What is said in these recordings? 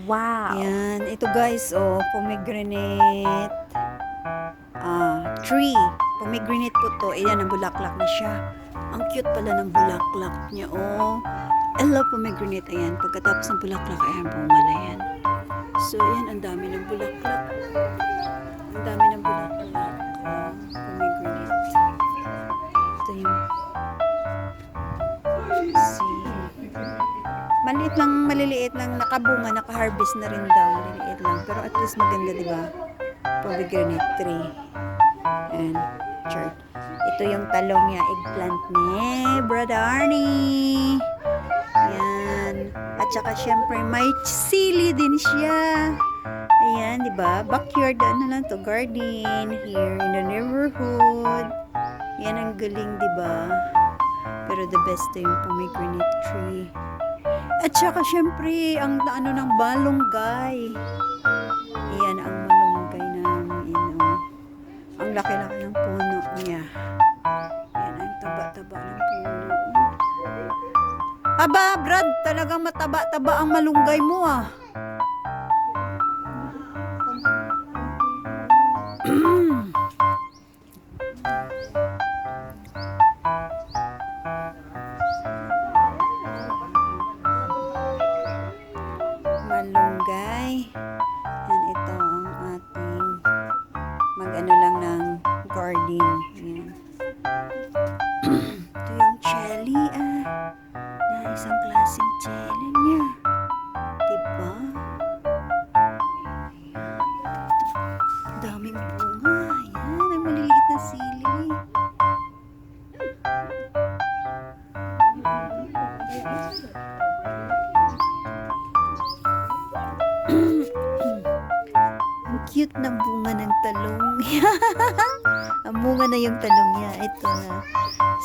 Wow. Ayan, ito guys, oh, pomegranate tree. Pomegranate po to. Ayan, ang bulaklak na siya. Ang cute pala ng bulaklak niya, oh. I love pomegranate. Ayan, pagkatapos ng bulaklak, ayan, bunga na yan. So, ayan, ang dami ng bulaklak. Ang dami ng bulaklak. Pomegranate. Ito yung maliit lang, maliliit lang, nakabunga, naka-harvest na rin daw, maliliit lang. Pero at least maganda, di ba? Pomegranate tree. And church. Ito yung talong niya, eggplant ni Brother Arnie. Yan. At saka syempre may sili din siya. Ayan, di ba? Backyard, ano lang to, garden here in the neighborhood. Yan ang galing, di ba? Pero the best to yung pomegranate tree. At saka syempre, ang ano ng malunggay. Ayan, ang malunggay namin. Oh. Ang laki-laki ng puno niya. Ayan, ang taba-taba ng puno. Aba, Brad, talagang mataba-taba ang malunggay mo ah. Malunggay. Yan, ito ang ating mag-ano lang ng garden. Yan. Ito yung jelly na isang klaseng jelly niya. Diba? Daming bunga. Yan, ang maliliit na sili. Ang cute ng bunga ng talong. Ang bunga na yung talong niya. Ito na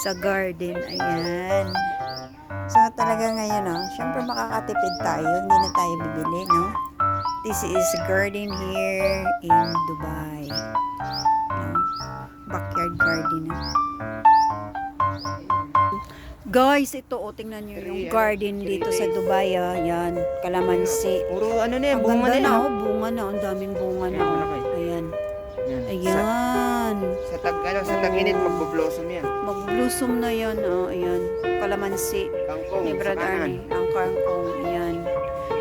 sa garden. Ayan. So talaga ngayon, no? Syempre makakatipid tayo. Hindi na tayo bibili, no? This is garden here in Dubai. No? Backyard garden. Guys, ito tingnan niyo yung garden dito sa Dubai. Yan, kalamansi. Puro ano na yan, Ang bunga na ganda yan. na, bunga na, ang daming bunga na. Ayan. Ayan. Sa tag-init magbo-blossom yan. Mag-blossom na yan, ayan. Kalamansi. Kangkong, Ni Brad sa kanan. Arnie, ang kangkong, ayan.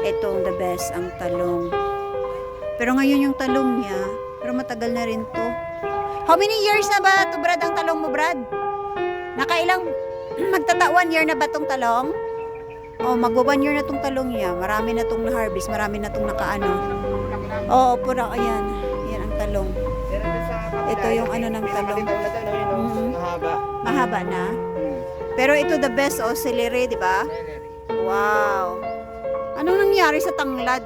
Ito ang the best, ang talong. Pero ngayon yung talong niya, pero matagal na rin to. How many years na ba to, Brad, ang talong mo, Brad? Nakailang, magtata 1 year na ba tong talong? Oh, magwa 1 year na tong talong niya. Marami na tong na-harvest, marami na tong nakaano. Oo, pura, ayan. Ayan ang talong. Ito yung ano ng talong. Mahaba. Mahaba na. Pero ito the best, celery, di ba? Wow. Anong nangyari sa tanglad?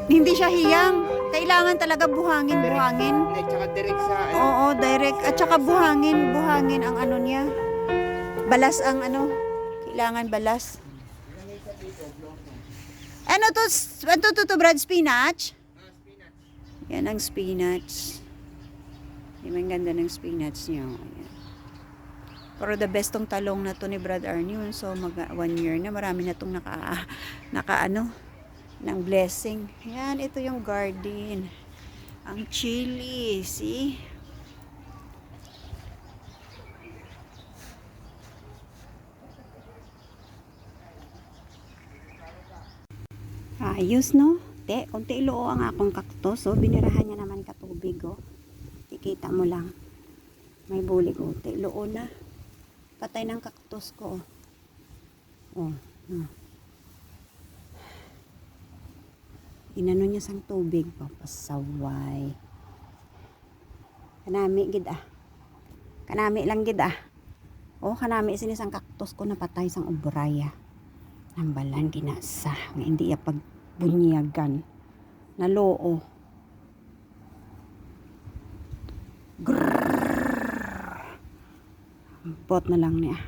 Hindi siya hiyang. Kailangan talaga buhangin. Tsaka direct sa Oo, direct. At saka buhangin ang ano niya. Balas ang ano. Kailangan balas. Ano to, Brad? Spinach? Yan ang spinach. Yung ganda ng spinach niya. Ayan. Pero the best tong talong na to ni Brad Arnie. So, 1 year na. Marami na tong naka ng blessing. Ayan, ito yung garden. Ang chili. See? Ayos, no? Kunti iloo ang akong kaktos. So, binirahan niya naman katubig, oh. Ikita mo lang. May bulig, oh. Kunti iloo na. Patay ng kaktos ko, oh. Inano niya sang tubig, papasaway. Kanami, gid Kanami lang, gid Oh, kanami sinisang kaktos ko napatay sang obraya. Nambalan ginasa. Nga hindi ya pagbunyagan. Naloo. Grrrr. Pot na lang niya.